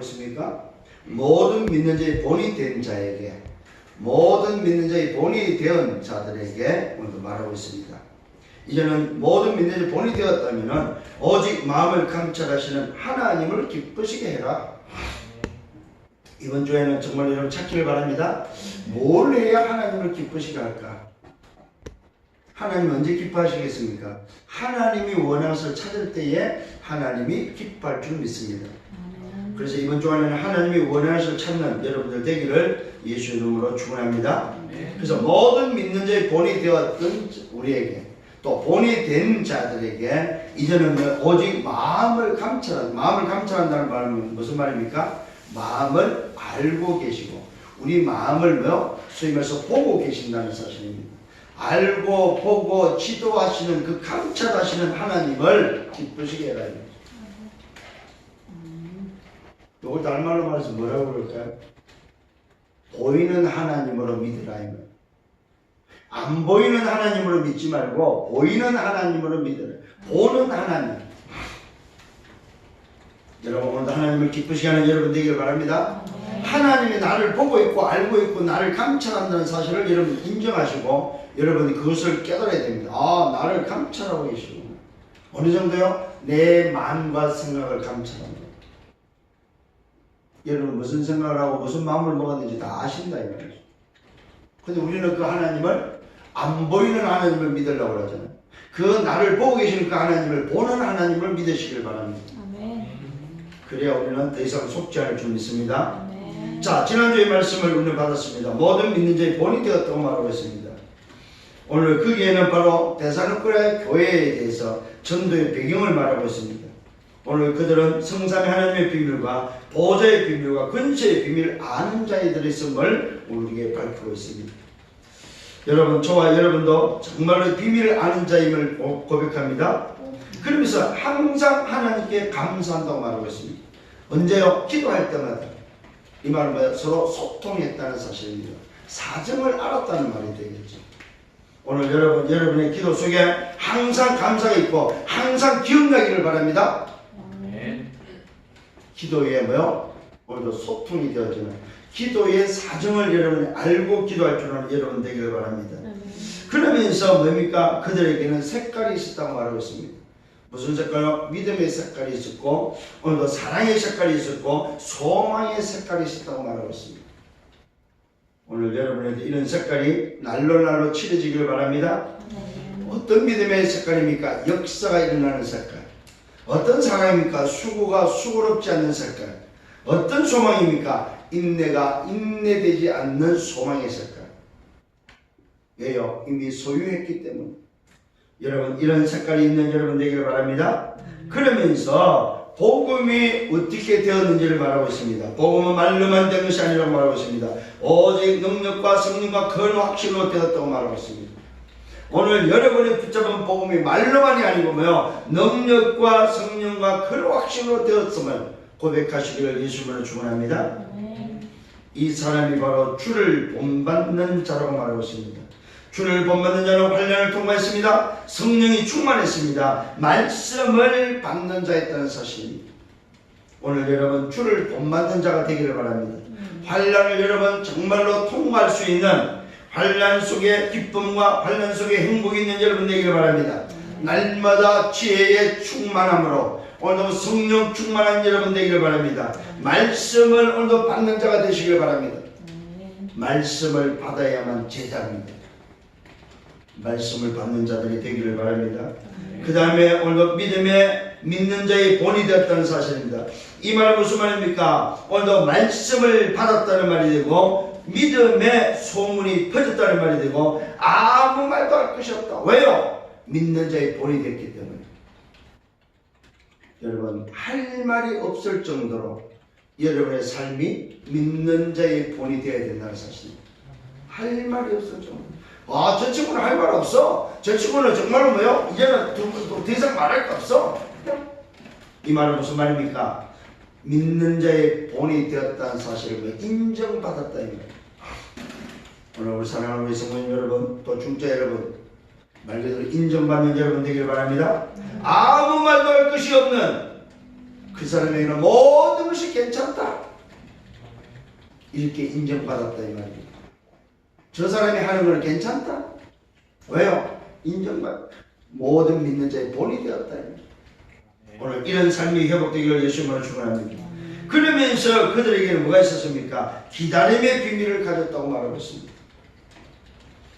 있습니까? 모든 믿는 자의 본이 된 자에게, 모든 믿는 자의 본이 되은 자들에게 오늘 말하고 있습니다. 이제는 모든 믿는 자의 본이 되었다면 오직 마음을 감찰하시는 하나님을 기쁘시게 해라. 이번 주에는 정말 여러분 찾기를 바랍니다. 뭘 해야 하나님을 기쁘시게 할까? 하나님 언제 기뻐하시겠습니까? 하나님이 원하는 것을 찾을 때에 하나님이 기뻐할 줄 믿습니다. 그래서 이번 주간에는 하나님이 원하는 것을 찾는 여러분들 되기를 예수의 이름으로 축원합니다. 그래서 모든 믿는 자의 본이 되었던 우리에게, 또 본이 된 자들에게 이제는 오직 마음을 감찰한다는 말은 무슨 말입니까? 마음을 알고 계시고 우리 마음을 소위 말해서 보고 계신다는 사실입니다. 알고 보고 지도하시는 그 감찰하시는 하나님을 기쁘시게 해라. 이걸 달말로 말해서 뭐라고 그럴까요? 보이는 하나님으로 믿으라. 안 보이는 하나님으로 믿지 말고 보이는 하나님으로 믿으라. 보는 하나님. 여러분 오늘도 하나님을 기쁘시게 하는 여러분 되기를 바랍니다. 하나님이 나를 보고 있고 알고 있고 나를 감찰한다는 사실을 여러분 인정하시고 여러분이 그것을 깨달아야 됩니다. 아, 나를 감찰하고 계시구나. 어느 정도요? 내 마음과 생각을 감찰합니다. 여러분 무슨 생각을 하고 무슨 마음을 먹었는지 다 아신다 이 말이죠. 근데 우리는 그 하나님을 안 보이는 하나님을 믿으려고 그러잖아요. 그 나를 보고 계시는 그 하나님을 보는 하나님을 믿으시길 바랍니다. 아멘. 그래야 우리는 더 이상 속지 않을 줄 믿습니다. 아멘. 자, 지난주에 말씀을 우리는 받았습니다. 모든 믿는 자의 본이 되었다고 말하고 있습니다. 오늘 거기에는 바로 데살로니가 교회에 대해서 전도의 배경을 말하고 있습니다. 오늘 그들은 성삼위 하나님의 비밀과 보좌의 비밀과 근세의 비밀을 아는 자들이 있음을 우리에게 밝히고 있습니다. 여러분, 저와 여러분도 정말로 비밀을 아는 자임을 고백합니다. 그러면서 항상 하나님께 감사한다고 말하고 있습니다. 언제요? 기도할 때마다. 이 말은 뭐예요? 서로 소통했다는 사실입니다. 사정을 알았다는 말이 되겠죠. 오늘 여러분의 기도 속에 항상 감사가 있고 항상 기억나기를 바랍니다. 기도에 오늘도 소통이 되어지는 기도의 사정을 여러분이 알고 기도할 줄 아는 여러분 되기를 바랍니다. 그러면서 뭡니까? 그들에게는 색깔이 있었다고 말하고 있습니다. 무슨 색깔요? 믿음의 색깔이 있었고 오늘도 사랑의 색깔이 있었고 소망의 색깔이 있었다고 말하고 있습니다. 오늘 여러분에게 이런 색깔이 날로 칠해지기를 바랍니다. 어떤 믿음의 색깔입니까? 역사가 일어나는 색깔. 어떤 사랑입니까? 수고가 수고롭지 않는 색깔. 어떤 소망입니까? 인내가 인내되지 않는 소망의 색깔. 왜요? 이미 소유했기 때문에. 여러분 이런 색깔이 있는 여러분 되기를 바랍니다. 그러면서 복음이 어떻게 되었는지를 말하고 있습니다. 복음은 말로만 된 것이 아니라고 말하고 있습니다. 오직 능력과 성령과 큰 확신으로 되었다고 말하고 있습니다. 오늘 여러분이 붙잡은 복음이 말로만이 아니고 능력과 성령과 큰 확신으로 되었음을 고백하시기를 예수님으로 축원합니다. 이 사람이 바로 주를 본받는 자라고 말하고 있습니다. 주를 본받는 자는 환난을 통과했습니다. 성령이 충만했습니다. 말씀을 받는 자였다는 사실입니다. 오늘 여러분 주를 본받는 자가 되기를 바랍니다. 환난을 여러분 정말로 통과할 수 있는 환난 속에 기쁨과 환난 속에 행복이 있는 여러분 되기를 바랍니다. 날마다 지혜의 충만함으로 오늘도 성령 충만한 여러분 되기를 바랍니다. 말씀을 오늘도 받는 자가 되시길 바랍니다. 말씀을 받아야만 제자입니다. 말씀을 받는 자들이 되기를 바랍니다. 그 다음에 오늘도 믿음에 믿는 자의 본이 되었다는 사실입니다. 이 말은 무슨 말입니까? 오늘도 말씀을 받았다는 말이 되고 믿음의 소문이 퍼졌다는 말이 되고 아무 말도 할 것이 없다. 왜요? 믿는 자의 본이 됐기 때문에. 여러분 할 말이 없을 정도로 여러분의 삶이 믿는 자의 본이 되어야 된다는 사실입니다. 할 말이 없을 정도로. 아, 저 친구는 할 말 없어. 저 친구는 정말로 이제는 더 이상 말할 거 없어. 이 말은 무슨 말입니까? 믿는 자의 본이 되었다는 사실을 인정받았다 이 말이에요. 오늘 우리 사랑하는 우리 성도님 여러분, 또 중자 여러분, 말 그대로 인정받는 여러분 되길 바랍니다. 아무 말도 할 것이 없는 그 사람에게는 모든 것이 괜찮다. 이렇게 인정받았다 이 말입니다. 저 사람이 하는 건 괜찮다. 왜요? 인정받. 모든 믿는 자의 본이 되었다. 오늘 이런 삶이 회복되기를 예수님으로 축원합니다. 그러면서 그들에게는 뭐가 있었습니까? 기다림의 비밀을 가졌다고 말하고 있습니다.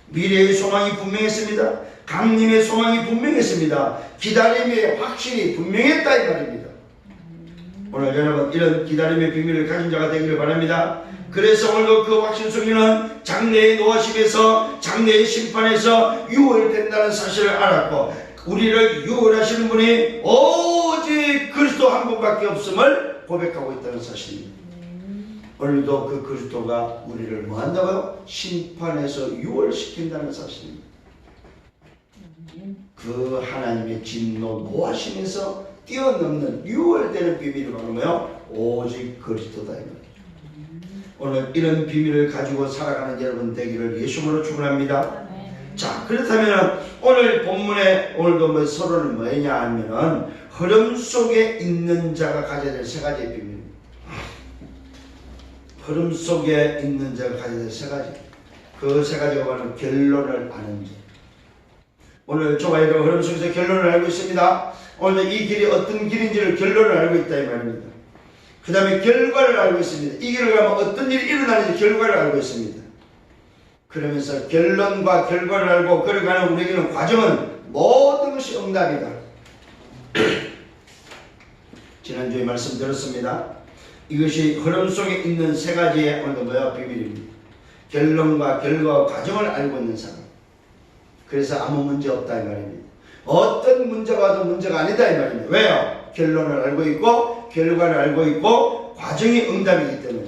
미래의 소망이 분명했습니다. 강림의 소망이 분명했습니다. 기다림의 확신이 분명했다 이 말입니다. 오늘 여러분 이런 기다림의 비밀을 가진 자가 되기를 바랍니다. 그래서 오늘도 그 확신 속에는 장래의 노하심에서 장래의 심판에서 유월된다는 사실을 알았고, 우리를 유월하시는 분이 오직 그리스도 한 분밖에 없음을 고백하고 있다는 사실입니다. 오늘도 그 그리스도가 우리를 뭐 한다고요? 심판에서 유월시킨다는 사실입니다. 그 하나님의 진노 노하심에서 뛰어넘는 유월되는 비밀이 바로 뭐요? 오직 그리스도다 이 말이에요. 오늘 이런 비밀을 가지고 살아가는 여러분 되기를 예수님으로 축원합니다. 자, 그렇다면 오늘 본문에 오늘도 뭐 서론은 뭐냐 하면은 흐름 속에 있는 자가 가져야 될 세 가지의 비밀입니다. 흐름 속에 있는 자가 가져야 될 세 가지. 그 세 가지가 바로 결론을 아는 자. 오늘 저와이가 흐름 속에서 결론을 알고 있습니다. 오늘 이 길이 어떤 길인지를 결론을 알고 있다 이 말입니다. 그 다음에 결과를 알고 있습니다. 이 길을 가면 어떤 일이 일어나는지 결과를 알고 있습니다. 그러면서 결론과 결과를 알고 걸어가는 우리에게는 과정은 모든 것이 응답이다. 지난주에 말씀드렸습니다. 이것이 흐름 속에 있는 세 가지의 오늘 뭐야 비밀입니다. 결론과 결과와 과정을 알고 있는 사람. 그래서 아무 문제 없다 이 말입니다. 어떤 문제가 와도 문제가 아니다 이 말입니다. 왜요? 결론을 알고 있고 결과를 알고 있고 과정이 응답이기 때문에.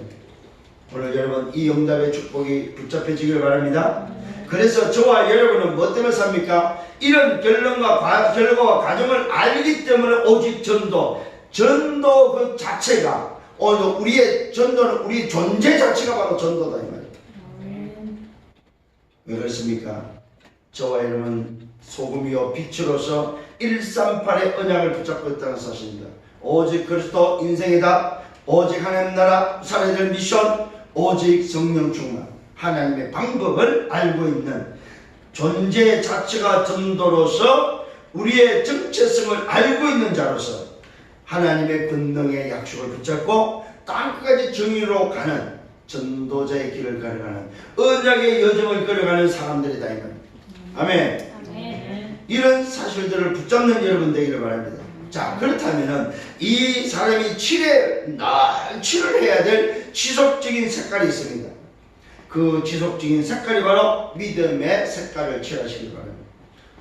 오늘 여러분 이 응답의 축복이 붙잡혀지길 바랍니다. 그래서 저와 여러분은 뭐 때문에 삽니까? 이런 결론과 결과와 과정을 알기 때문에 오직 전도 그 자체가 오늘 우리의 전도는 우리 존재 자체가 바로 전도다 이 말이에요. 왜 그렇습니까? 저와 여러분 소금이요 빛으로서 138의 언약을 붙잡고 있다는 사실입니다. 오직 그리스도 인생이다. 오직 하나님 나라 살아야 될 미션, 오직 성령 충만, 하나님의 방법을 알고 있는 존재 자체가 전도로서 우리의 정체성을 알고 있는 자로서 하나님의 권능의 약속을 붙잡고 땅끝까지 정의로 가는 전도자의 길을 걸어가는 언약의 여정을 걸어가는 사람들이다 이 말입니다. 아멘. 아멘. 이런 사실들을 붙잡는 여러분 되기를 바랍니다. 자, 그렇다면 이 사람이 칠을 해야 될 지속적인 색깔이 있습니다. 그 지속적인 색깔이 바로 믿음의 색깔을 칠하시기 바랍니다.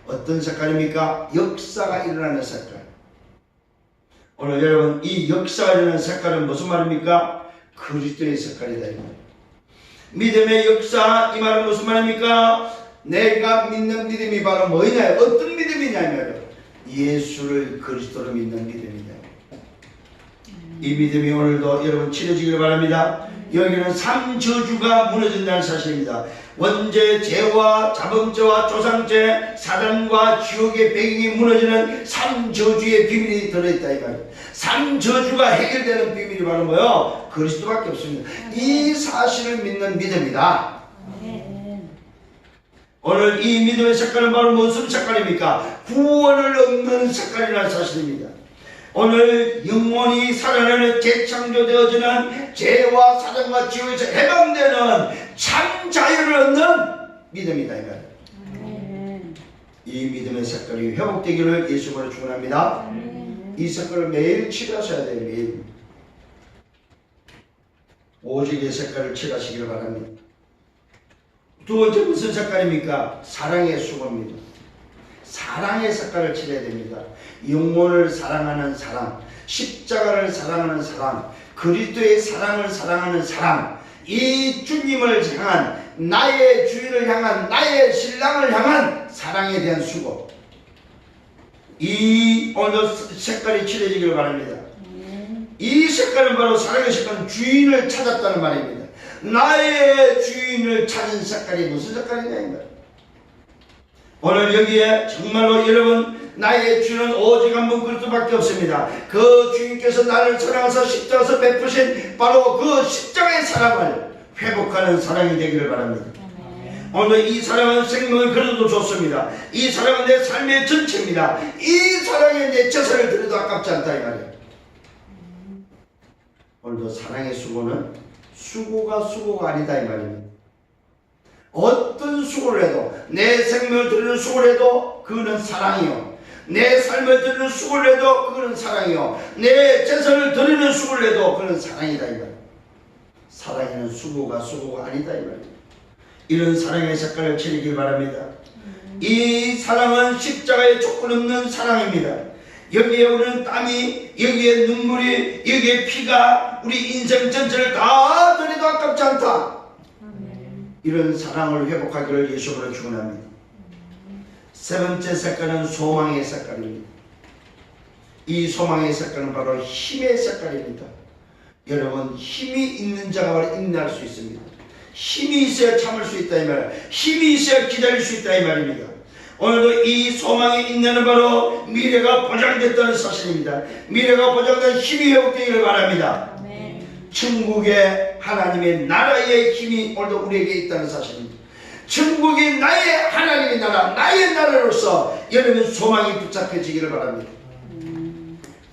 어떤 색깔입니까? 역사가 일어나는 색깔. 오늘 여러분 이 역사가 일어나는 색깔은 무슨 말입니까? 그리스도의 색깔이다. 믿음의 역사, 이 말은 무슨 말입니까? 내가 믿는 믿음이 바로 뭐냐? 어떤 믿음이냐면 예수를 그리스도로 믿는 믿음이다. 이 믿음이 오늘도 여러분 치러지길 바랍니다. 여기는 3저주가 무너진다는 사실입니다. 원죄, 죄와 자범죄와 조상죄, 사단과 지옥의 배경이 무너지는 3저주의 비밀이 들어있다 이 말이에요. 3저주가 해결되는 비밀이 바로 뭐요? 그리스도밖에 없습니다. 이 사실을 믿는 믿음이다. 오늘 이 믿음의 색깔은 바로 무슨 색깔입니까? 구원을 얻는 색깔이라는 사실입니다. 오늘 영혼이 살아나는 재창조되어지는 죄와 사단과 지옥에서 해방되는 참 자유를 얻는 믿음이다 이 말이에요. 이 믿음의 색깔이 회복되기를 예수님으로 축원합니다. 이 색깔을 매일 칠하셔야 돼요. 매일 오직의 색깔을 칠하시기를 바랍니다. 두 번째 무슨 색깔입니까? 사랑의 수고입니다. 사랑의 색깔을 칠해야 됩니다. 영혼을 사랑하는 사랑, 십자가를 사랑하는 사랑, 그리스도의 사랑을 사랑하는 사랑, 이 주님을 향한, 나의 주인을 향한, 나의 신랑을 향한 사랑에 대한 수고. 이 오늘 색깔이 칠해지기를 바랍니다. 이 색깔은 바로 사랑의 색깔은 주인을 찾았다는 말입니다. 나의 주인을 찾은 색깔이 무슨 색깔이냐 이 말. 오늘 여기에 정말로 여러분, 나의 주는 오직 한 분 그리스도밖에 없습니다. 그 주님께서 나를 사랑하사 십자가에서 베푸신 바로 그 십자가의 사랑을 회복하는 사랑이 되기를 바랍니다. 오늘도 이 사랑은 생명을 걸어도 좋습니다. 이 사랑은 내 삶의 전체입니다. 이 사랑에 내 재산을 드려도 아깝지 않다 이 말이에요. 오늘도 사랑의 수고는 수고가 아니다 이 말입니다. 어떤 수고를 해도, 내 생명을 드리는 수고를 해도 그거는 사랑이요, 내 삶을 드리는 수고를 해도 그거는 사랑이요, 내 재산을 드리는 수고를 해도 그거는 사랑이다 이 말이에요. 사랑에는 수고가 아니다 이 말이에요. 이런 사랑의 색깔을 차리길 바랍니다. 이 사랑은 십자가에 조건 없는 사랑입니다. 여기에 우리는 땀이, 여기에 눈물이, 여기에 피가, 우리 인생 전체를 다 드려도 아깝지 않다. 이런 사랑을 회복하기를 예수로 축원합니다. 세 번째 색깔은 소망의 색깔입니다. 이 소망의 색깔은 바로 힘의 색깔입니다. 여러분, 힘이 있는 자가 바로 인내할 수 있습니다. 힘이 있어야 참을 수 있다 이 말, 힘이 있어야 기다릴 수 있다 이 말입니다. 오늘도 이 소망의 인내는 바로 미래가 보장됐다는 사실입니다. 미래가 보장된 힘이 회복되기를 바랍니다. 천국의 하나님의 나라의 힘이 오늘도 우리에게 있다는 사실입니다. 천국이 나의 하나님의 나라, 나의 나라로서 여러분 소망이 붙잡혀지기를 바랍니다.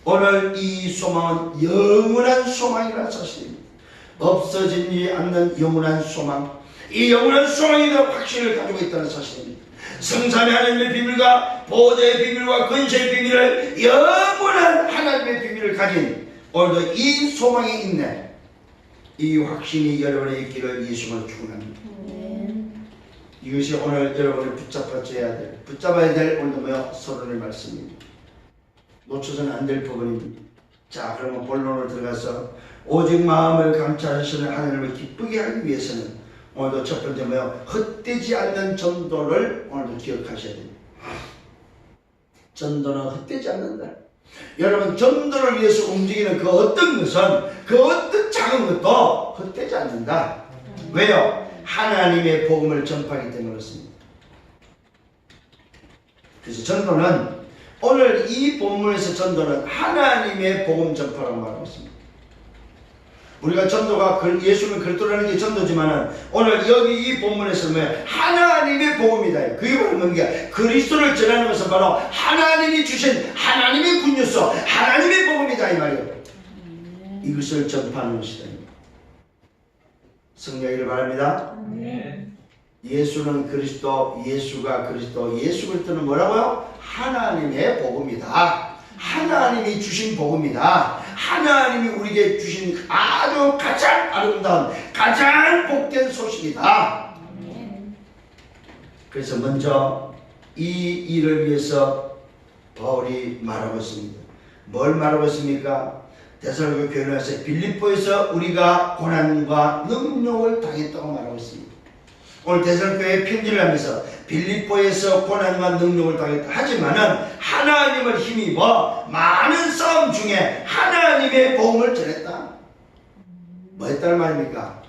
오늘 이 소망은 영원한 소망이라는 사실입니다. 없어지지 않는 영원한 소망, 이 영원한 소망에 대한 확신을 가지고 있다는 사실입니다. 성삼의 하나님의 비밀과 보호자의 비밀과 권세의 비밀을, 영원한 하나님의 비밀을 가진 오늘도 이 소망에 있네, 이 확신이 여러분의 있기를 예수님을 축원합니다. 이것이 오늘 여러분을 붙잡아야 될 오늘도 뭐요? 서론의 말씀입니다. 놓쳐서는 안 될 부분입니다. 자, 그러면 본론으로 들어가서 오직 마음을 감찰하시는 하나님을 기쁘게 하기 위해서는 오늘도 첫 번째 뭐요? 헛되지 않는 전도를 오늘도 기억하셔야 됩니다. 전도는 헛되지 않는다. 여러분, 전도를 위해서 움직이는 그 어떤 것은, 그 어떤 작은 것도 헛되지 않는다. 왜요? 하나님의 복음을 전파하기 때문에 그렇습니다. 그래서 전도는, 오늘 이 본문에서 전도는 하나님의 복음 전파라고 말하고 있습니다. 우리가 전도가 예수를 그리스도라는 게 전도지만은 오늘 여기 이 본문에서는 하나님의 복음이다. 그게 바로 뭡니까? 그리스도를 전하는 것은 바로 하나님이 주신 하나님의 굿뉴스, 하나님의 복음이다 이 말이에요. 이것을 전파하는 것이다. 성령이를 바랍니다. 예수는 그리스도, 예수가 그리스도, 예수 그리스도는 뭐라고요? 하나님의 복음이다. 하나님이 주신 복음이다. 하나님이 우리에게 주신 아주 가장 아름다운, 가장 복된 소식이다. 그래서 먼저 이 일을 위해서 바울이 말하고 있습니다. 뭘 말하고 있습니까? 데살로니가 교회에서 빌립보에서 우리가 고난과 능력을 당했다고 말하고 있습니다. 오늘 데살로니가에 편지를 하면서 빌립보에서 고난과 능력을 당했다. 하지만은 하나님을 힘입어 많은 싸움 중에 하나님의 복음을 전했다. 뭐 했다는 말입니까?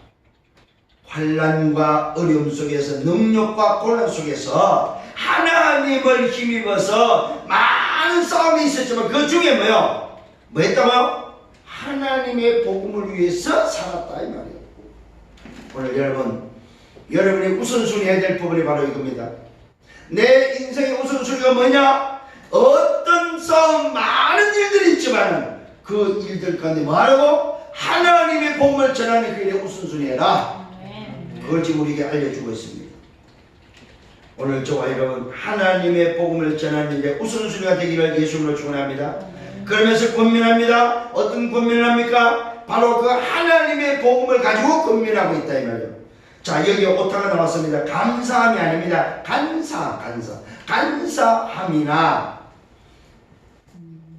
환난과 어려움 속에서, 능력과 고난 속에서 하나님을 힘입어서 많은 싸움이 있었지만 그 중에 뭐요? 뭐 했다고요? 하나님의 복음을 위해서 살았다 이 말이에요. 오늘 여러분이 우선순위 해야 될 부분이 바로 이겁니다. 내 인생의 우선순위가 뭐냐? 어떤 싸움, 많은 일들이 있지만 그 일들 가운데 뭐하라고? 하나님의 복음을 전하는 그게 우선순위해라. 그걸 지금 우리에게 알려주고 있습니다. 오늘 저와 여러분, 하나님의 복음을 전하는 일에 우선순위가 되기를 예수님으로 축원합니다. 그러면서 권면합니다. 어떤 권면을 합니까? 바로 그 하나님의 복음을 가지고 권면하고 있다 이 말이에요. 자, 여기 오타가 나왔습니다. 감사함이 아닙니다. 간사함이나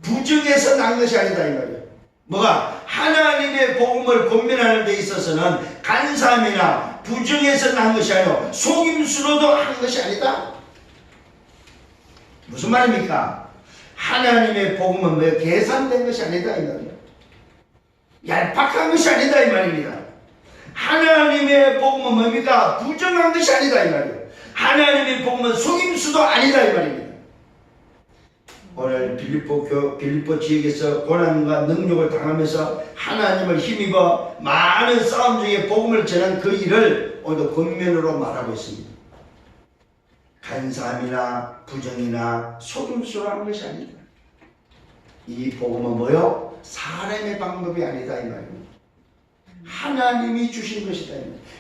부정해서 난 것이 아니다 이 말이에요. 뭐가? 하나님의 복음을 권면하는 데 있어서는 간사함이나 부정해서 난 것이 아니고 속임수로도 한 것이 아니다. 무슨 말입니까? 하나님의 복음은 뭐 계산된 것이 아니다 이 말이에요. 얄팍한 것이 아니다 이 말입니다. 하나님의 복음은 뭡니까? 부정한 것이 아니다 이 말이에요. 하나님의 복음은 속임수도 아니다 이 말입니다. 오늘 빌립보 지역에서 고난과 능력을 당하면서 하나님을 힘입어 많은 싸움 중에 복음을 전한 그 일을 오늘도 권면으로 말하고 있습니다. 간사함이나 부정이나 속임수로 하는 것이 아니다. 이 복음은 뭐요? 사람의 방법이 아니다 이 말입니다. 하나님이 주신 것이다.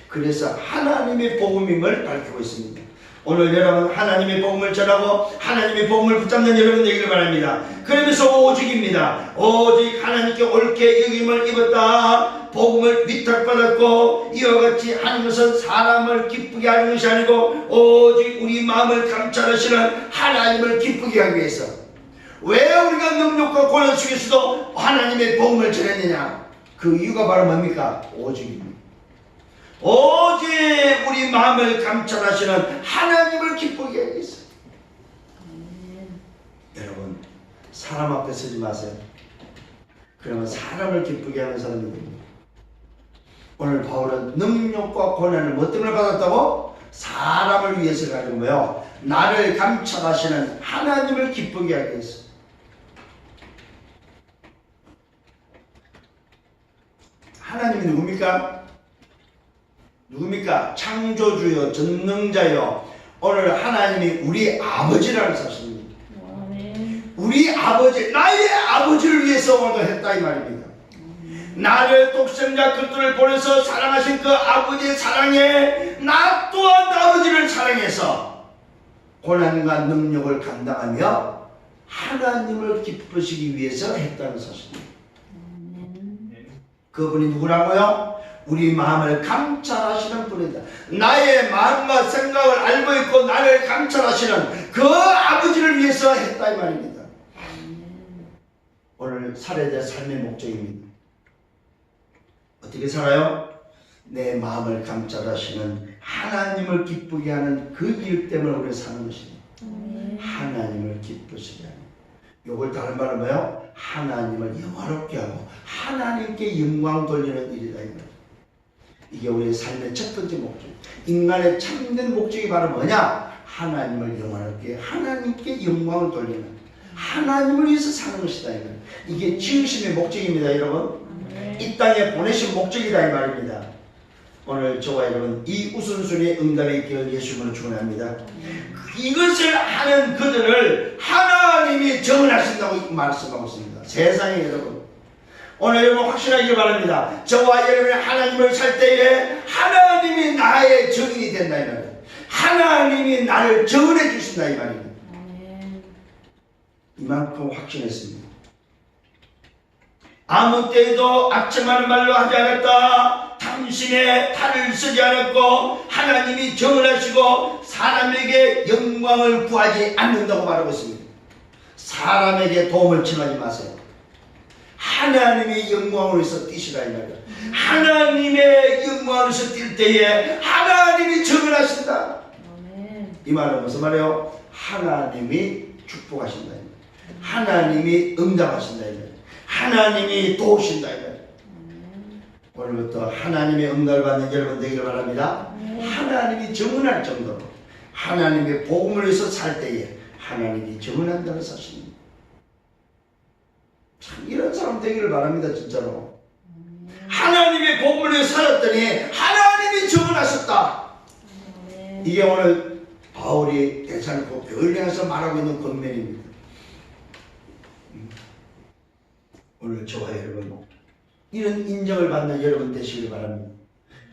그래서 하나님의 복음임을 밝히고 있습니다. 오늘 여러분 하나님의 복음을 전하고 하나님의 복음을 붙잡는 여러분 되기를 바랍니다. 그러면서 오직입니다. 오직 하나님께 옳게 여김을 입었다. 복음을 위탁받았고 이와 같이 하는 것은 사람을 기쁘게 하는 것이 아니고 오직 우리 마음을 감찰하시는 하나님을 기쁘게 하기 위해서. 왜 우리가 능력과 고난 속에서도 하나님의 복음을 전했느냐? 그 이유가 바로 뭡니까? 오직입니다. 오직 우리 마음을 감찰하시는 하나님을 기쁘게 하기 위해서. 여러분 사람 앞에 서지 마세요. 그러면 사람을 기쁘게 하는 사람이 됩니다. 오늘 바울은 능력과 고난을 뭐 때문에 받았다고? 사람을 위해서가 아니고 뭐요? 나를 감찰하시는 하나님을 기쁘게 하기 위해서. 하나님이 누굽니까? 누굽니까? 창조주요 전능자요. 오늘 하나님이 우리 아버지라는 사실입니다. 우리 아버지, 나의 아버지를 위해서 오늘도 했다 이 말입니다. 나를 독생자 그리스도를 보내서 사랑하신 그 아버지의 사랑에 나 또한 아버지를 사랑해서 고난과 능력을 감당하며 하나님을 기쁘시기 위해서 했다는 사실입니다. 그분이 누구라고요? 우리 마음을 감찰하시는 분이다. 나의 마음과 생각을 알고 있고 나를 감찰하시는 그 아버지를 위해서 했다 이 말입니다. 오늘 살아야 될 삶의 목적입니다. 어떻게 살아요? 내 마음을 감찰하시는 하나님을 기쁘게 하는 그 일 때문에 우리가 사는 것입니다. 하나님을 기쁘시게 하는. 요걸 다른 말은 뭐예요? 하나님을 영화롭게 하고 하나님께 영광 돌리는 일이다. 이게 우리의 삶의 첫 번째 목적. 인간의 참된 목적이 바로 뭐냐? 하나님을 영화롭게 하나님께 영광을 돌리는 하나님을 위해서 사는 것이다. 이게 지으심의 목적입니다. 여러분 이 땅에 보내신 목적이다 이 말입니다. 오늘 저와 여러분 이 우선순위의 응답에 있기를 예수님으로 축원합니다. 이것을 하는 그들을 하나님이 정언하신다고 말씀하고 있습니다. 세상에 여러분 오늘 여러분 확신하기를 바랍니다. 저와 여러분이 하나님을 살 때에 하나님이 나의 정인이 된다 이 말이에요. 하나님이 나를 정언해 주신다 이 말입니다. 이만큼 확신했습니다. 아무 때에도 악점하는 말로 하지 않았다. 당신의 탈을 쓰지 않았고 하나님이 정언하시고 사람에게 영광을 구하지 않는다고 말하고 있습니다. 사람에게 도움을 청하지 마세요. 하나님의 영광을 위해서 뛰시라 이 말이에요. 하나님의 영광을 위해서 뛸 때에 하나님이 정언하신다. 이 말은 무슨 말이에요? 하나님이 축복하신다. 하나님이 응답하신다. 하나님이 도우신다. 오늘부터 하나님의 응답을 받는 여러분 되기를 바랍니다. 하나님이 정언할 정도로 하나님의 복음을 위해서 살 때에 하나님이 정언한다는 사실입니다. 참 이런 사람 되기를 바랍니다. 진짜로 하나님의 복음을 위해서 살았더니 하나님이 정언하셨다. 이게 오늘 바울이 대사놓고 교회를 향해서 말하고 있는 권면입니다. 오늘 저와 여러분 이런 인정을 받는 여러분 되시길 바랍니다.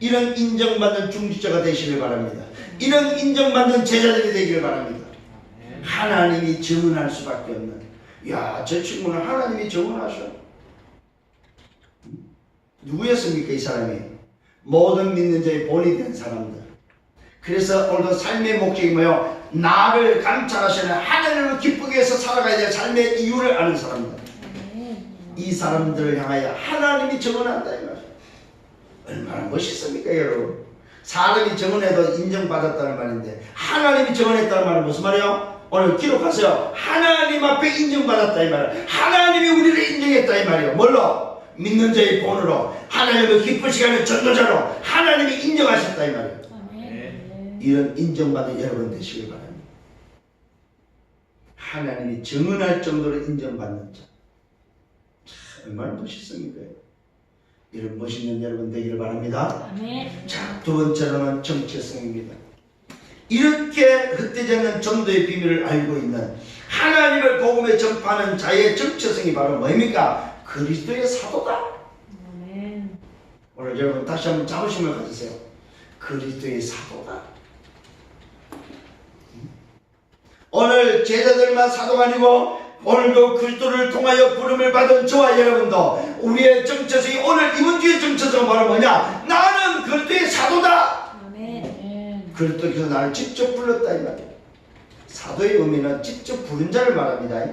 이런 인정받는 중직자가 되시길 바랍니다. 이런 인정받는 제자들이 되기를 바랍니다. 하나님이 정언할 수밖에 없는. 야, 저 친구는 하나님이 정언하셔. 누구였습니까? 이 사람이 모든 믿는 자의 본이 된 사람들. 그래서 오늘도 삶의 목적이 뭐예요? 나를 감찰하시는 하나님을 기쁘게 해서 살아가야 될 삶의 이유를 아는 사람들. 이 사람들을 향하여 하나님이 정언한다 이 말이에요. 얼마나 멋있습니까 여러분? 사람이 정언해도 인정받았다는 말인데 하나님이 정언했다는 말은 무슨 말이에요? 오늘 기록하세요. 하나님 앞에 인정받았다 이 말이에요. 하나님이 우리를 인정했다 이 말이에요. 뭘로? 믿는 자의 본으로 하나님을 기쁘시게 하는 전도자로 하나님이 인정하셨다 이 말이에요. 이런 인정받는 여러분 되시길 바랍니다. 하나님이 정언할 정도로 인정받는 자. 참 얼마나 멋있습니까? 이런 멋있는 여러분 되기를 바랍니다. 아멘. 자, 두 번째로는 정체성입니다. 이렇게 흩어져 있는 전도의 비밀을 알고 있는 하나님을 복음에 전파하는 자의 정체성이 바로 뭡니까? 그리스도의 사도다. 아멘. 오늘 여러분 다시 한번 자부심을 가지세요. 그리스도의 사도다. 오늘 제자들만 사도가 아니고 오늘도 그리스도를 통하여 부름을 받은 저와 여러분도 우리의 정체성이 오늘 이번 주의 정체성은 바로 뭐냐? 나는 그리스도의 사도다. 아멘. 그리스도께서 나를 직접 불렀다 이 말이에요. 사도의 의미는 직접 부른 자를 말합니다.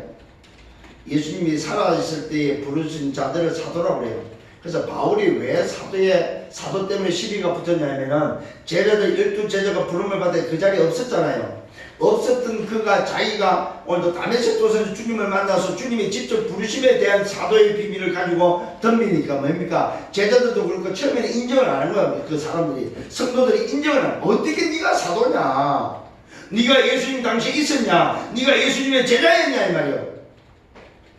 예수님이 살아있을 때에 부르신 자들을 사도라고 그래요. 그래서 바울이 왜 사도 때문에 시비가 붙었냐면은 제자들 12제자가 부름을 받아 그 자리에 없었잖아요. 없었던 그가 자기가 오늘도 다메섹 도성에서 주님을 만나서 주님이 직접 부르심에 대한 사도의 비밀을 가지고 덤비니까 뭡니까? 제자들도 그렇고 처음에는 인정을 안 한 거야. 그 사람들이 성도들이 인정을 안 해. 어떻게 네가 사도냐? 네가 예수님 당시에 있었냐? 네가 예수님의 제자였냐 이 말이에요.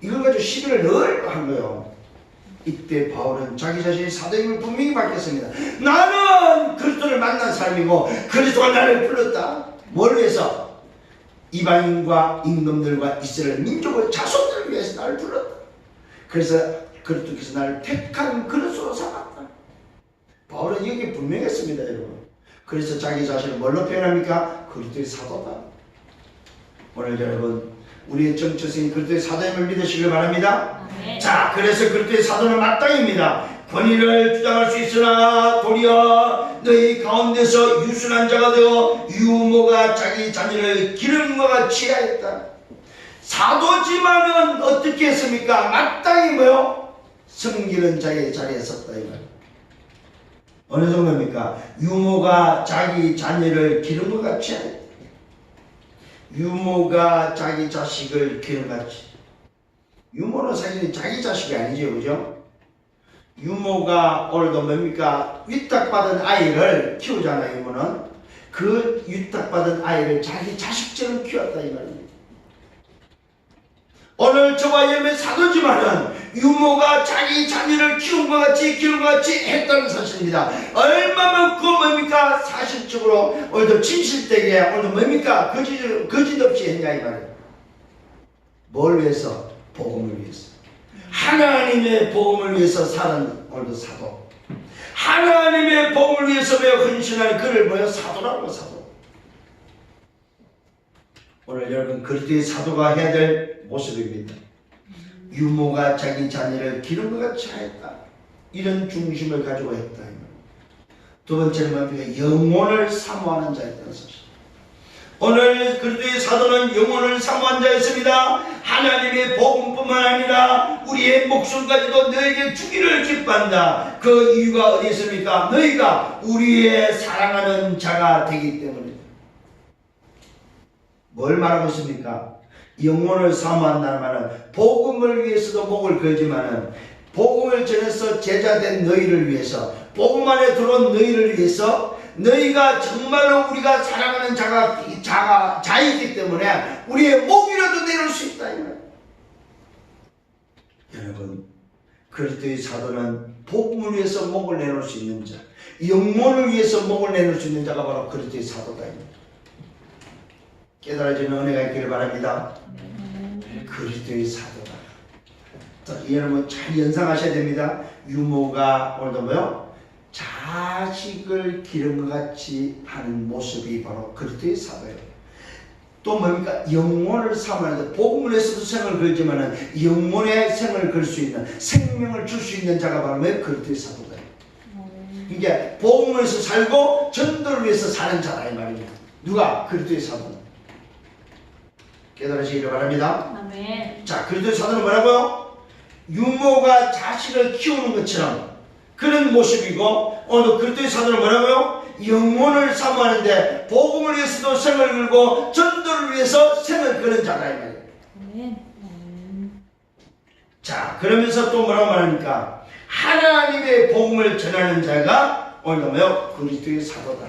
이걸 가지고 시비를 늘 한 거예요. 이때 바울은 자기 자신의 사도임을 분명히 밝혔습니다. 나는 그리스도를 만난 사람이고 그리스도가 나를 불렀다. 뭘 위해서? 이방인과 임금들과 이스라엘 민족의 자손들을 위해서 나를 불렀다. 그래서 그리스도께서 나를 택한 그릇으로 삼았다. 바울은 여기 분명했습니다, 여러분. 그래서 자기 자신을 뭘로 표현합니까? 그리스도의 사도다. 오늘 여러분 우리의 정체성이 그리스도의 사도임을 믿으시길 바랍니다. 아멘. 자, 그래서 그리스도의 사도는 마땅입니다. 권위를 주장할 수 있으나 도리어 너희 가운데서 유순한 자가 되어 유모가 자기 자녀를 기름과 같이 하였다. 사도지만은 어떻게 했습니까? 마땅히 뭐요? 섬기는 자의 자리에 섰다 이 말. 어느 정도입니까? 유모가 자기 자녀를 기름과 같이 하였다. 유모가 자기 자식을 기름같이. 유모는 사실 자기 자식이 아니죠, 그죠? 유모가 오늘도 뭡니까? 위탁받은 아이를 키우잖아요, 유모는. 그 위탁받은 아이를 자기 자식처럼 키웠다 이 말입니다. 오늘 저와 여러분의 사도지만은 유모가 자기 자녀를 키운 것 같이 했다는 사실입니다. 얼마만큼 뭡니까? 사실적으로 오늘도 진실되게 오늘도 뭡니까? 거짓 없이 했냐 이 말이에요. 뭘 위해서? 복음을 위해서. 하나님의 복음을 위해서 사는 오늘도 사도. 하나님의 복음을 위해서 매우 헌신하는 그를 뭐요? 사도라고 사도. 오늘 여러분 그리스도의 사도가 해야 될 모습입니다. 유모가 자기 자녀를 기름과 같이 하였다. 이런 중심을 가지고 했다. 두 번째는 뭡니까? 영혼을 사모하는 자였다는 사실. 오늘 그리스도의 사도는 영혼을 사모한 자였습니다. 하나님의 복음뿐만 아니라 우리의 목숨까지도 너에게 주기를 기뻐한다. 그 이유가 어디 있습니까? 너희가 우리의 사랑하는 자가 되기 때문입니다. 뭘 말하고 있습니까? 영혼을 사모한다는 말은 복음을 위해서도 목을 걸지만은 복음을 전해서 제자된 너희를 위해서 복음 안에 들어온 너희를 위해서 너희가 정말로 우리가 사랑하는 자이기 때문에 우리의 목이라도 내놓을 수 있다. 여러분 그리스도의 사도는 복음을 위해서 목을 내놓을 수 있는 자, 영혼을 위해서 목을 내놓을 수 있는 자가 바로 그리스도의 사도다. 깨달아지는 은혜가 있기를 바랍니다. 그리스도의 사도다. 여러분 잘 연상하셔야 됩니다. 유모가 오늘도 뭐요? 자식을 기름과 같이 하는 모습이 바로 그리스도의 사도예요. 또 뭡니까? 영혼을 사모하는데 복음을 위해서도 생을 걸지만은 영혼의 생을 걸 수 있는 생명을 줄 수 있는 자가 바로 뭐예요? 그리스도의 사도다. 이게 복음을 위해서 살고 전도를 위해서 사는 자다 이 말입니다. 누가? 그리스도의 사도. 깨달으시기를 바랍니다. 아멘. 자, 그리스도의 사도는 뭐라고요? 유모가 자식을 키우는 것처럼 그런 모습이고, 오늘 그리스도의 사도는 뭐라고요? 영혼을 사모하는데 복음을 위해서도 생을 걸고 전도를 위해서 생을 거는 자다 이 말이에요. 아멘. 자, 그러면서 또 뭐라고 말합니까? 하나님의 복음을 전하는 자가 오늘 뭐요? 그리스도의 사도다.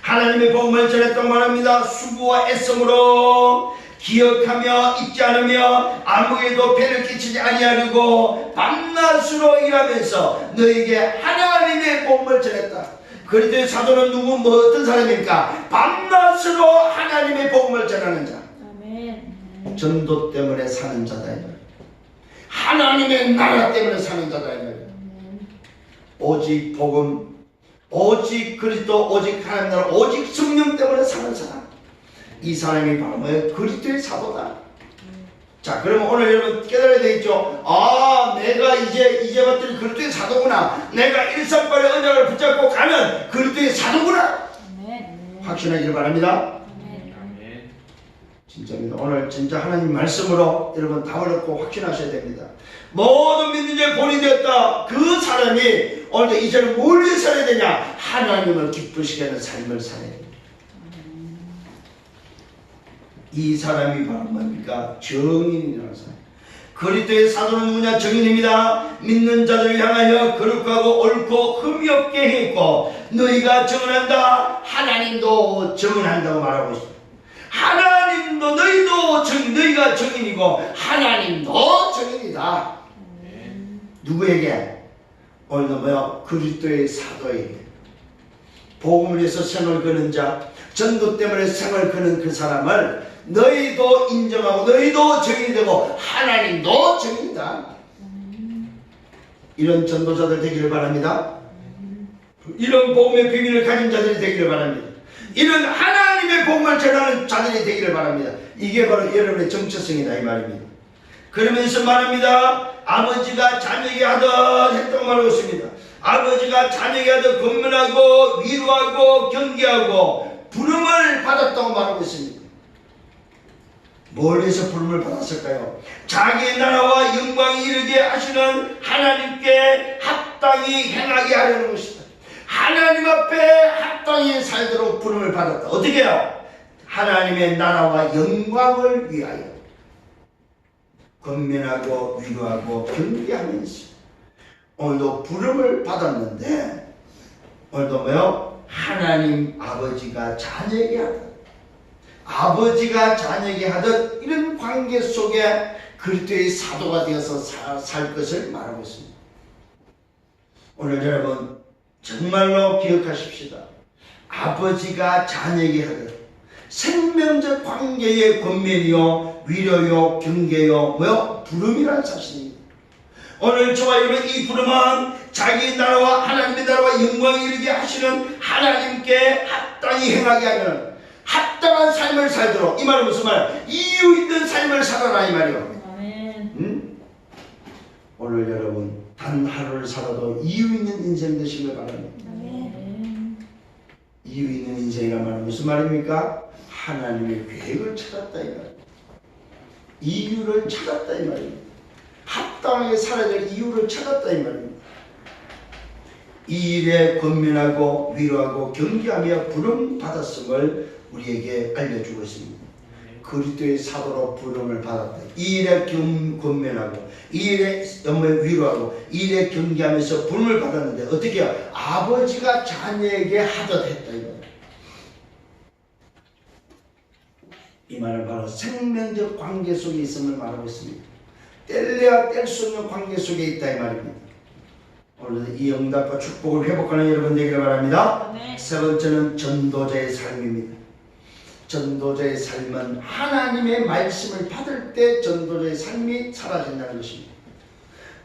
하나님의 복음을 전했던 말합니다. 수고와 애씀으로 기억하며 잊지 않으며 아무에도 배를 끼치지 아니하려고 밤낮으로 일하면서 너에게 하나님의 복음을 전했다. 그리스도의 사도는 누구 어떤 사람입니까? 밤낮으로 하나님의 복음을 전하는 자. 아멘. 전도 때문에 사는 자다. 하나님의 나라 때문에 사는 자다. 오직 복음, 오직 그리스도, 오직 하나님 나라, 오직 성령 때문에 사는 사람. 이 사람이 바로 뭐예요? 그리스도의 사도다. 자, 그러면 오늘 여러분 깨달아야 되겠죠? 아, 내가 이제부터 그리스도의 사도구나. 내가 일상발의 언약을 붙잡고 가면 그리스도의 사도구나. 아멘. 확신하기를 바랍니다. 아멘. 진짜입니다. 오늘 진짜 하나님 말씀으로 여러분 답을 얻고 확신하셔야 됩니다. 모든 믿는 자의 본이 되었다. 그 사람이 오늘 이제는 뭘 위해 살아야 되냐? 하나님을 기쁘시게 하는 삶을 살아야 됩니다. 이 사람이 바로 뭡니까? 정인이라는 사람. 그리스도의 사도는 누구냐? 정인입니다. 믿는 자들을 향하여 거룩하고 옳고 흠이 없게 했고 너희가 정언한다. 하나님도 정언한다고 말하고 있습니다. 하나님도 너희도 너희가 정인이고 하나님도 정인이다. 누구에게? 오늘도 뭐야? 그리스도의 사도에게. 복음을 위해서 생을 거는 자, 전도 때문에 생을 거는 그 사람을 너희도 인정하고 너희도 정인이 되고 하나님도 정인이다. 이런 전도자들 되기를 바랍니다. 이런 복음의 비밀을 가진 자들이 되기를 바랍니다. 이런 하나님의 복음을 전하는 자들이 되기를 바랍니다. 이게 바로 여러분의 정체성이다 이 말입니다. 그러면서 말합니다. 아버지가 자녀에게 하듯 했다고 말하고 있습니다. 아버지가 자녀에게 하듯 권면하고 위로하고 경계하고 부름을 받았다고 말하고 있습니다. 뭘 해서 부름을 받았을까요? 자기의 나라와 영광이 이르게 하시는 하나님께 합당히 행하게 하려는 것이다. 하나님 앞에 합당히 살도록 부름을 받았다. 어떻게 해요? 하나님의 나라와 영광을 위하여 권면하고 위로하고 경계하면서 오늘도 부름을 받았는데 오늘도 뭐요? 하나님 아버지가 자녀에게 하다. 아버지가 자녀에게 하듯 이런 관계 속에 그리스도의 사도가 되어서 살 것을 말하고 있습니다. 오늘 여러분 정말로 기억하십시다. 아버지가 자녀에게 하듯 생명적 관계의 권면이요 위로요 경계요 뭐요? 부름이라는 사실입니다. 오늘 저와 여러분 이 부름은 자기 나라와 하나님의 나라와 영광이 이르게 하시는 하나님께 합당히 행하게 하는 합당한 삶을 살도록. 이 말은 무슨 말? 이유 있는 삶을 살아라 이 말이요. 아멘. 오늘 여러분 단 하루를 살아도 이유 있는 인생 되시길 바랍니다. 아멘. 이유 있는 인생이란 말은 무슨 말입니까? 하나님의 계획을 찾았다 이 말. 이유를 찾았다 이 말입니다. 합당하게 살아야 될 이유를 찾았다 이 말입니다. 이 일에 권면하고 위로하고 경계하며 부름 받았음을 우리에게 알려주고 있습니다. 그리스도의 사도로 부름을 받았다. 이 일에 권면하고 이 일에 위로하고 이 일에 경계하면서 부름을 받았는데 어떻게 해요? 아버지가 자녀에게 하듯 했다 이 말은 바로 생명적 관계 속에 있음을 말하고 있습니다. 뗄래야 뗄 수 없는 관계 속에 있다 이 말입니다. 오늘 이 응답과 축복을 회복하는 여러분 되기를 바랍니다. 네. 세 번째는 전도자의 삶입니다. 전도자의 삶은 하나님의 말씀을 받을 때 전도자의 삶이 사라진다는 것입니다.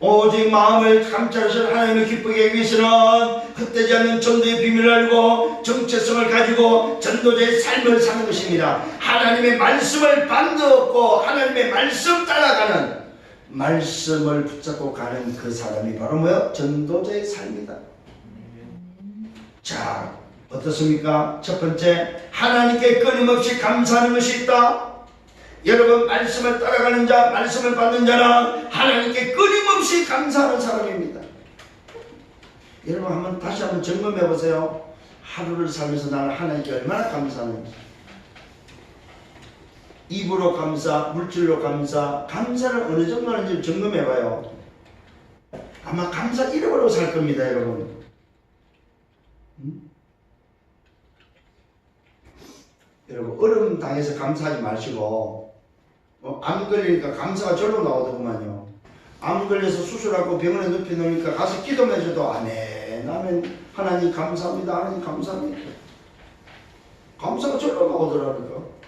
오직 마음을 감찰하시는 하나님을 기쁘게 하기 위해서는 헛되지 않는 전도의 비밀을 알고 정체성을 가지고 전도자의 삶을 사는 것입니다. 하나님의 말씀을 반드없고 하나님의 말씀 따라가는 말씀을 붙잡고 가는 그 사람이 바로 뭐요? 전도자의 삶이다. 자, 어떻습니까? 첫 번째, 하나님께 끊임없이 감사하는 것이 있다. 여러분 말씀을 따라가는 자, 말씀을 받는 자는 하나님께 끊임없이 감사하는 사람입니다. 여러분 한번 다시 한번 점검해 보세요. 하루를 살면서 나는 하나님께 얼마나 감사하는지. 입으로 감사, 물질로 감사, 감사를 어느 정도 하는지 점검해 봐요. 아마 감사 잃어버리고 살 겁니다, 여러분. 여러분 얼음 당해서 감사하지 마시고 암 걸리니까 감사가 절로 나오더구만요. 암 걸려서 수술하고 병원에 눕혀 놓으니까 가서 기도만 해줘도 아멘 하면 하나님 감사합니다. 하나님 감사합니다. 감사가 절로 나오더라니까.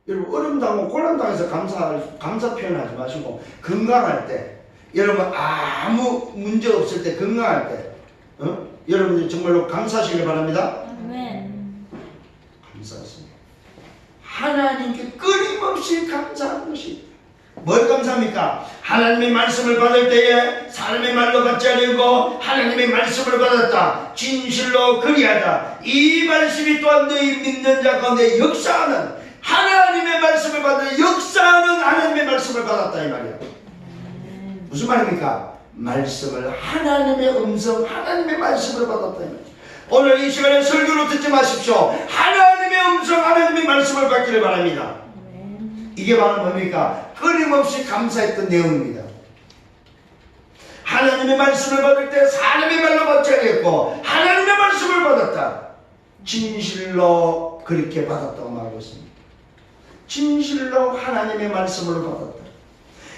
여러분 얼음 당하고 고난 당해서 감사 표현하지 마시고 건강할 때 여러분 아무 문제 없을 때 건강할 때 여러분들 정말로 감사하시길 바랍니다. 아멘. 감사하십니다. 하나님께 끊임없이 감사하는 것이 뭘 감사합니까? 하나님의 말씀을 받을 때에 사람의 말로 받지 않고 하나님의 말씀을 받았다. 진실로 그리하다. 이 말씀이 또한 너희 믿는 자 가운데 역사하는 하나님의 말씀을 받는 역사하는 하나님의 말씀을 받았다 이 말이야. 무슨 말입니까? 말씀을 하나님의 음성 하나님의 말씀을 받았다 이 말이야. 오늘 이 시간에 설교로 듣지 마십시오. 하나님의 음성 하나님의 말씀을 받기를 바랍니다. 이게 바로 뭡니까? 끊임없이 감사했던 내용입니다. 하나님의 말씀을 받을 때 사람의 말로 받지 않겠고 하나님의 말씀을 받았다. 진실로 그렇게 받았다고 말하고 있습니다. 진실로 하나님의 말씀을 받았다.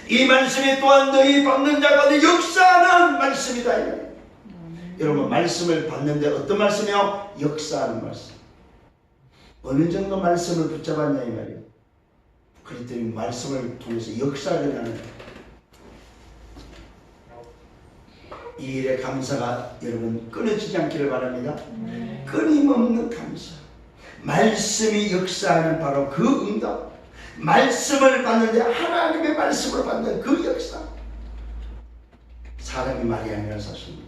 이 말씀이 또한 너희 받는 자 가운데 역사하는 말씀이다. 여러분 말씀을 받는데 어떤 말씀이요? 역사하는 말씀. 어느 정도 말씀을 붙잡았냐 이 말이에요. 그랬더니 말씀을 통해서 역사를 하는 이 일의 감사가 여러분 끊어지지 않기를 바랍니다. 끊임없는 감사. 말씀이 역사하는 바로 그 응답. 말씀을 받는데 하나님의 말씀을 받는 그 역사. 사람이 말이 아니라 사실입니다.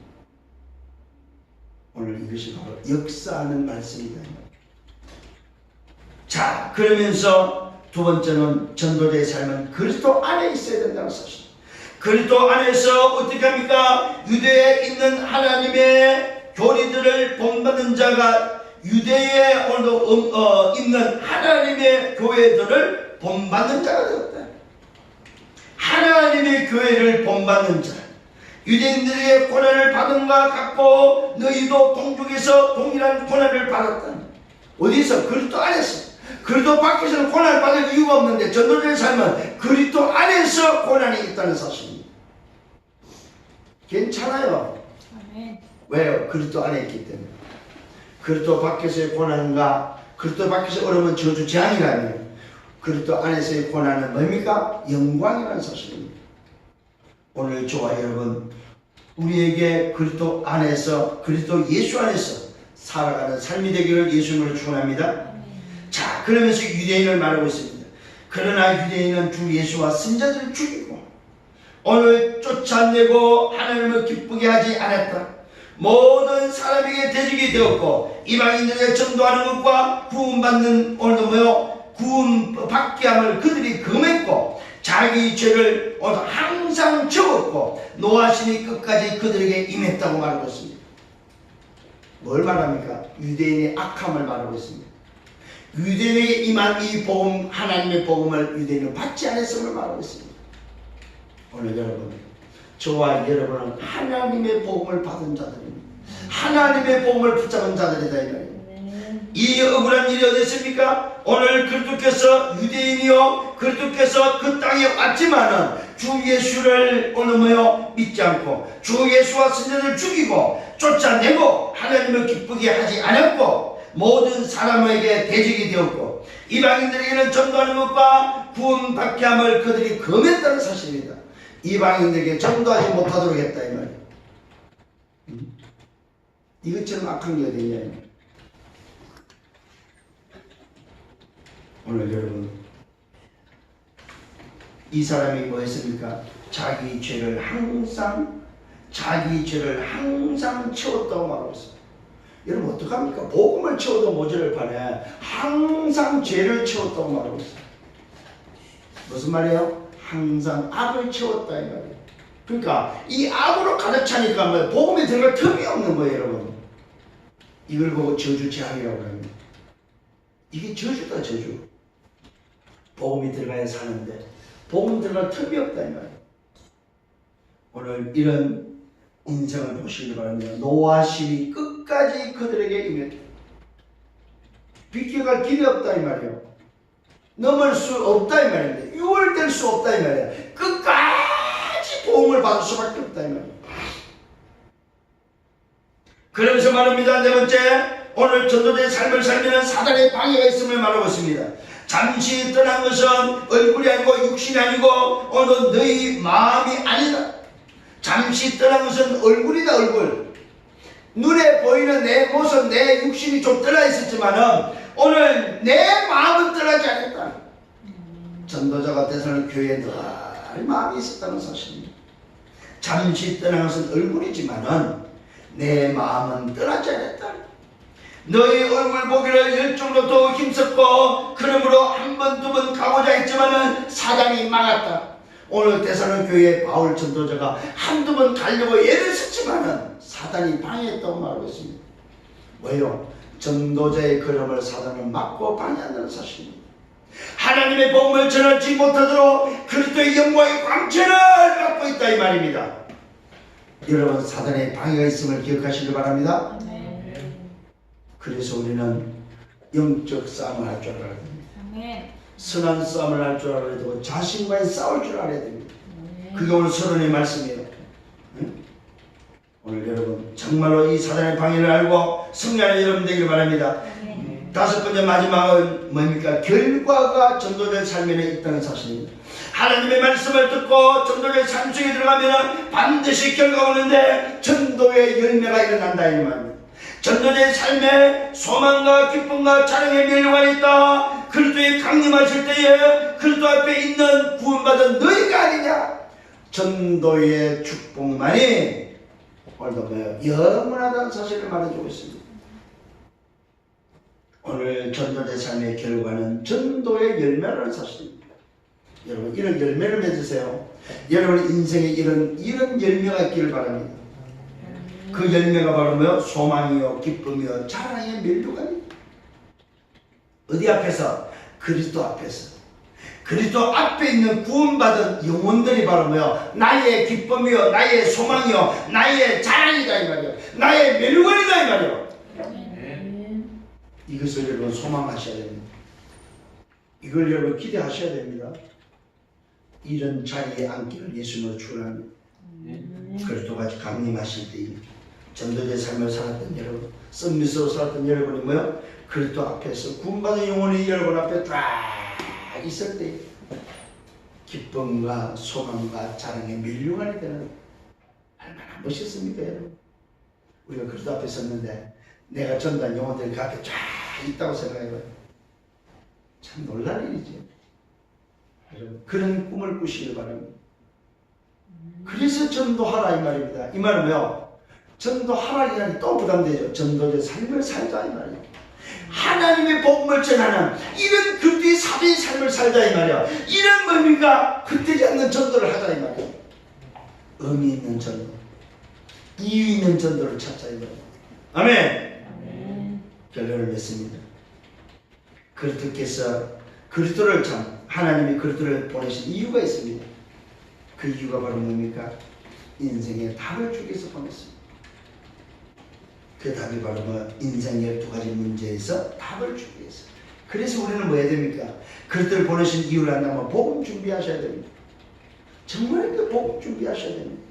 오늘 이것이 바로 역사하는 말씀이다. 자, 그러면서 두 번째는 전도자의 삶은 그리스도 안에 있어야 된다는 사실. 그리스도 안에서 어떻게 합니까? 유대에 있는 하나님의 교리들을 본받는 자가 유대에 오늘도 있는 하나님의 교회들을 본받는 자가 되었다. 하나님의 교회를 본받는 자. 유대인들에게 고난을 받은 것 같고 너희도 동족에서 동일한 고난을 받았다. 어디서? 그리스도 안에서. 그리스도 밖에서는 고난을 받을 이유가 없는데 전도자의 삶은 그리스도 안에서 고난이 있다는 사실입니다. 괜찮아요. 아멘. 왜요? 그리스도 안에 있기 때문에. 그리스도 밖에서의 고난과 그리스도 밖에서 어려운 저주 재앙이라면 그리스도 안에서의 고난은 뭡니까? 영광이라는 사실입니다. 오늘 저와 여러분 우리에게 그리스도 안에서 그리스도 예수 안에서 살아가는 삶이 되기를 예수님으로 축원합니다. 자, 그러면서 유대인을 말하고 있습니다. 그러나 유대인은 주 예수와 선자들을 죽이고 오늘 쫓아내고 하나님을 기쁘게 하지 않았다. 모든 사람에게 대적이 되었고 이방인들에게 전도하는 것과 구원받는 오늘도 구원받게 함을 그들이 금했고 자기 죄를 오늘 항상 적었고 노하심이 끝까지 그들에게 임했다고 말하고 있습니다. 뭘 말합니까? 유대인의 악함을 말하고 있습니다. 유대인에게 임한 이 복음, 하나님의 복음을 유대인은 받지 않았음을 말하고 있습니다. 오늘 여러분, 저와 여러분은 하나님의 복음을 받은 자들입니다. 하나님의 복음을 붙잡은 자들이다 이 말이에요. 이 억울한 일이 어디 있습니까? 오늘 그리스도께서 유대인이요 그리스도께서 그 땅에 왔지만은 주 예수를 오늘 믿지 않고 주 예수와 선자들을 죽이고 쫓아내고 하나님을 기쁘게 하지 않았고 모든 사람에게 대적이 되었고 이방인들에게는 전도하는 것과 구원받게 함을 그들이 금했다는 사실입니다. 이방인들에게 전도하지 못하도록 했다 이 말이에요. 이것처럼 악한 게 어디냐. 오늘 여러분 이 사람이 뭐 했습니까? 자기 죄를 항상 채웠다고 말하고 있어요. 여러분 어떡합니까? 복음을 채워도 모자랄 판에 항상 죄를 채웠다고 말하고 있어요. 무슨 말이에요? 항상 악을 채웠다 이 말이에요. 그러니까 이 악으로 가득 차니까 뭐 복음에 들어갈 틈이 없는 거예요 여러분. 이걸 보고 저주 재앙이라고 합니다. 이게 저주다 저주. 복음이 들어가야 사는데 복음 들어갈 틈이 없다 이 말이에요. 오늘 이런 인생을 보시기 바랍니다. 노하심이 끝까지 그들에게 임했다. 비껴갈 길이 없다 이 말이에요. 넘을 수 없다 이 말입니다. 유월될 수 없다 이 말이에요. 끝까지 도움을 받을 수밖에 없다 이 말이에요. 그러면서 말합니다. 네 번째, 오늘 전도자의 삶을 살면 사단의 방해가 있음을 말하고 있습니다. 잠시 떠난 것은 얼굴이 아니고 육신이 아니고 오늘 너희 마음이 아니다. 잠시 떠난 것은 얼굴이다. 얼굴. 눈에 보이는 내 모습, 내 육신이 좀 떠나 있었지만은 오늘 내 마음은 떠나지 않았다. 전도자가 되서는 교회에 늘 마음이 있었다는 사실입니다. 잠시 떠난 것은 얼굴이지만은 내 마음은 떠나지 않았다. 너희 얼굴 보기를 열정으로 더 힘썼고 그러므로 한 번, 두 번 가고자 했지만은 사단이 막았다. 오늘 대사는 교회 바울 전도자가 한두 번 가려고 애를 썼지만은 사단이 방해했다고 말하고 있습니다. 왜요? 전도자의 걸음을 사단은 막고 방해한다는 사실입니다. 하나님의 복음을 전하지 못하도록 그리스도의 영광의 광채를 갖고 있다 이 말입니다. 여러분, 사단의 방해가 있음을 기억하시기 바랍니다. 그래서 우리는 영적 싸움을 할 줄 알아야 됩니다. 선한 싸움을 할 줄 알아야 되고 자신과의 싸울 줄 알아야 됩니다. 그게 오늘 서론의 말씀이에요. 응? 오늘 여러분 정말로 이 사단의 방해를 알고 승리하는 여러분 되기를 바랍니다. 다섯 번째 마지막은 뭡니까? 결과가 전도자의 삶에 있다는 사실입니다. 하나님의 말씀을 듣고 전도자의 삶 속에 들어가면 반드시 결과가 오는데 전도의 열매가 일어난다 이 말입니다. 전도자의 삶에 소망과 기쁨과 자랑의 멸류가 있다. 그리스도의 강림하실 때에 그리스도 앞에 있는 구원받은 너희가 아니냐. 전도의 축복만이 오늘도 영원하다는 사실을 말해주고 있습니다. 오늘 전도자의 삶의 결과는 전도의 열매라는 사실입니다. 여러분, 이런 열매를 맺으세요. 여러분 인생에 이런 열매가 있기를 바랍니다. 그 열매가 바로 뭐요? 소망이요, 기쁨이요, 자랑의 멸류관입니다. 어디 앞에서? 그리스도 앞에서. 그리스도 앞에 있는 구원받은 영혼들이 바로 뭐요? 나의 기쁨이요, 나의 소망이요, 나의 자랑이다 이 말이요, 나의 멸류관이다 이 말이요. 이것을 여러분 소망하셔야 됩니다. 이걸 여러분 기대하셔야 됩니다. 이런 자리에 앉기를 예수님으로 축원합니다. 그리스도가 강림하실 때에 전도자의 삶을 살았던 여러분, 썸미스로 살았던 여러분이 뭐요? 그리스도 앞에서 구원받은 영혼이 여러분 앞에 쫙 있을 때 기쁨과 소망과 자랑의 멸류관이 되는, 얼마나 멋있습니까 여러분? 우리가 그리스도 앞에 섰는데 내가 전도한 영혼들이 그 앞에 쫙 있다고 생각해봐요. 참 놀랄 일이죠. 여러분, 그런 꿈을 꾸시길 바랍니다. 그래서 전도하라 이 말입니다. 이 말은 뭐요? 전도하라기는 또 부담되죠. 전도자의 삶을 살자 이 말이에요. 하나님의 복음을 전하는 이런 그리스도의 사도의 삶을 살자 이 말이에요. 이런 뭡니까? 흩어지지 않는 전도를 하자 이 말이에요. 의미 있는 전도, 이유 있는 전도를 찾자 이 말이에요. 아멘. 결론을 맺습니다. 그리스도께서 그리스도를 참 하나님이 그리스도를 보내신 이유가 있습니다. 그 이유가 바로 뭡니까? 인생의 답을 주기 위해서 보냈습니다. 그 답이 바로 뭐 인생의 12가지 문제에서 답을 주기 위해서. 그래서 우리는 뭐 해야 됩니까? 그리스도를 보내신 이유를 안다면 복음 준비하셔야 됩니다. 정말 그 복음 준비하셔야 됩니다.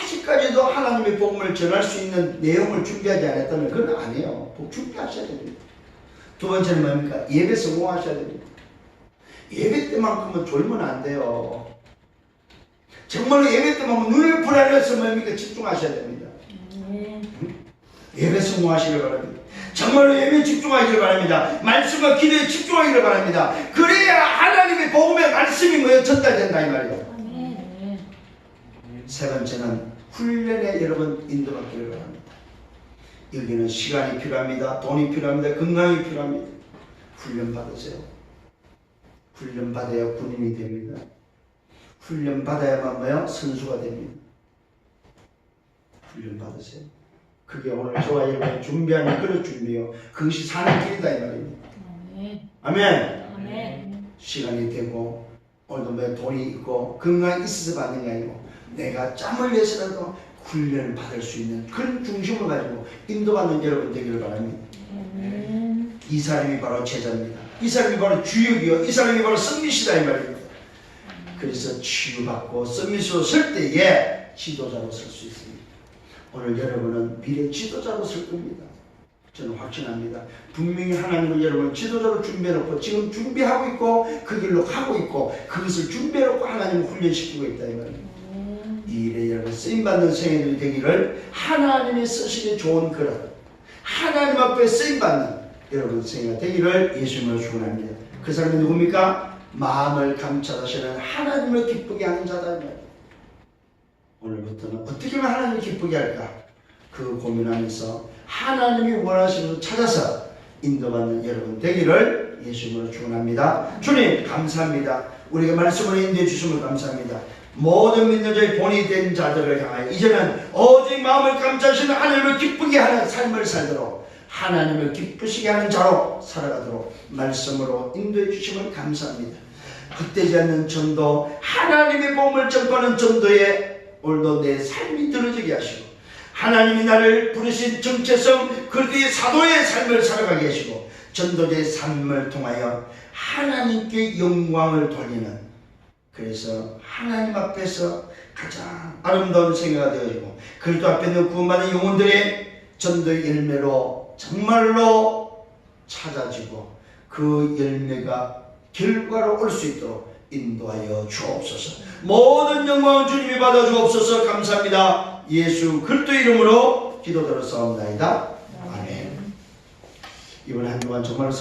아직까지도 하나님의 복음을 전할 수 있는 내용을 준비하지 않았다면 그건 아니에요. 복 준비하셔야 됩니다. 두 번째는 뭡니까? 예배 성공하셔야 됩니다. 예배 때만큼은 졸면 안 돼요. 정말로 예배 때만큼 눈을 불안해서 뭡니까? 집중하셔야 됩니다. 예배 성공하시길 바랍니다. 정말로 예배에 집중하기를 바랍니다. 말씀과 기도에 집중하기를 바랍니다. 그래야 하나님의 복음의 말씀이 뭐예요? 전달된다 이 말이에요. 세 번째는 훈련에 여러분 인도받기를 바랍니다. 여기는 시간이 필요합니다. 돈이 필요합니다. 건강이 필요합니다. 훈련 받으세요. 훈련 받아야 군인이 됩니다. 훈련 받아야만 뭐야? 선수가 됩니다. 훈련 받으세요. 그게 오늘 저와 여러분이 준비하는 그런 준비요. 그것이 사는 길이다 이 말입니다. 아멘. 시간이 되고 오늘도 뭐 돈이 있고 건강이 있어서 받는 게 아니고 내가 짬을 내서라도 훈련을 받을 수 있는 그런 중심을 가지고 인도받는 여러분 되기를 바랍니다. 아멘. 이 사람이 바로 제자입니다. 이 사람이 바로 주역이요, 이 사람이 바로 썸밋이다 이 말입니다. 그래서 치유받고 썸밋으로 설 때에 지도자로 설 수 있습니다. 오늘 여러분은 미래 지도자로 설 겁니다. 저는 확신합니다. 분명히 하나님은 여러분을 지도자로 준비해놓고 지금 준비하고 있고 그 길로 가고 있고 그것을 준비해놓고 하나님을 훈련시키고 있다 이 말입니다. 이 일에 여러분 쓰임받는 생애들이 되기를 하나님이 쓰시기 좋은 그릇, 하나님 앞에 쓰임받는 여러분 생애가 되기를 예수님으로 축원합니다. 그 사람이 누굽니까? 마음을 감찰하시는 하나님을 기쁘게 하는 자다 이 말입니다. 오늘부터는 어떻게 하면 하나님을 기쁘게 할까? 그 고민하면서 하나님이 원하시는 것을 찾아서 인도받는 여러분 되기를 예수님으로 축원합니다. 주님 감사합니다. 우리가 말씀으로 인도해 주심을 감사합니다. 모든 믿는 자의 본이 된 자들을 향하여 이제는 오직 마음을 감찰하시는 하나님을 기쁘게 하는 삶을 살도록 하나님을 기쁘시게 하는 자로 살아가도록 말씀으로 인도해 주심을 감사합니다. 헛되지 않는 전도, 하나님의 복음을 전파하는 전도에 오늘도 내 삶이 들어지게 하시고 하나님이 나를 부르신 정체성, 그리스도의 사도의 삶을 살아가게 하시고 전도자의 삶을 통하여 하나님께 영광을 돌리는, 그래서 하나님 앞에서 가장 아름다운 생애가 되어지고 그리스도 앞에 있는 구원받은 영혼들의 전도의 열매로 정말로 찾아지고 그 열매가 결과로 올 수 있도록 인도하여 주옵소서. 모든 영광은 주님이 받아 주옵소서. 감사합니다. 예수 그리스도 이름으로 기도드렸사옵나이다. 아멘. 이번 한 주간 정말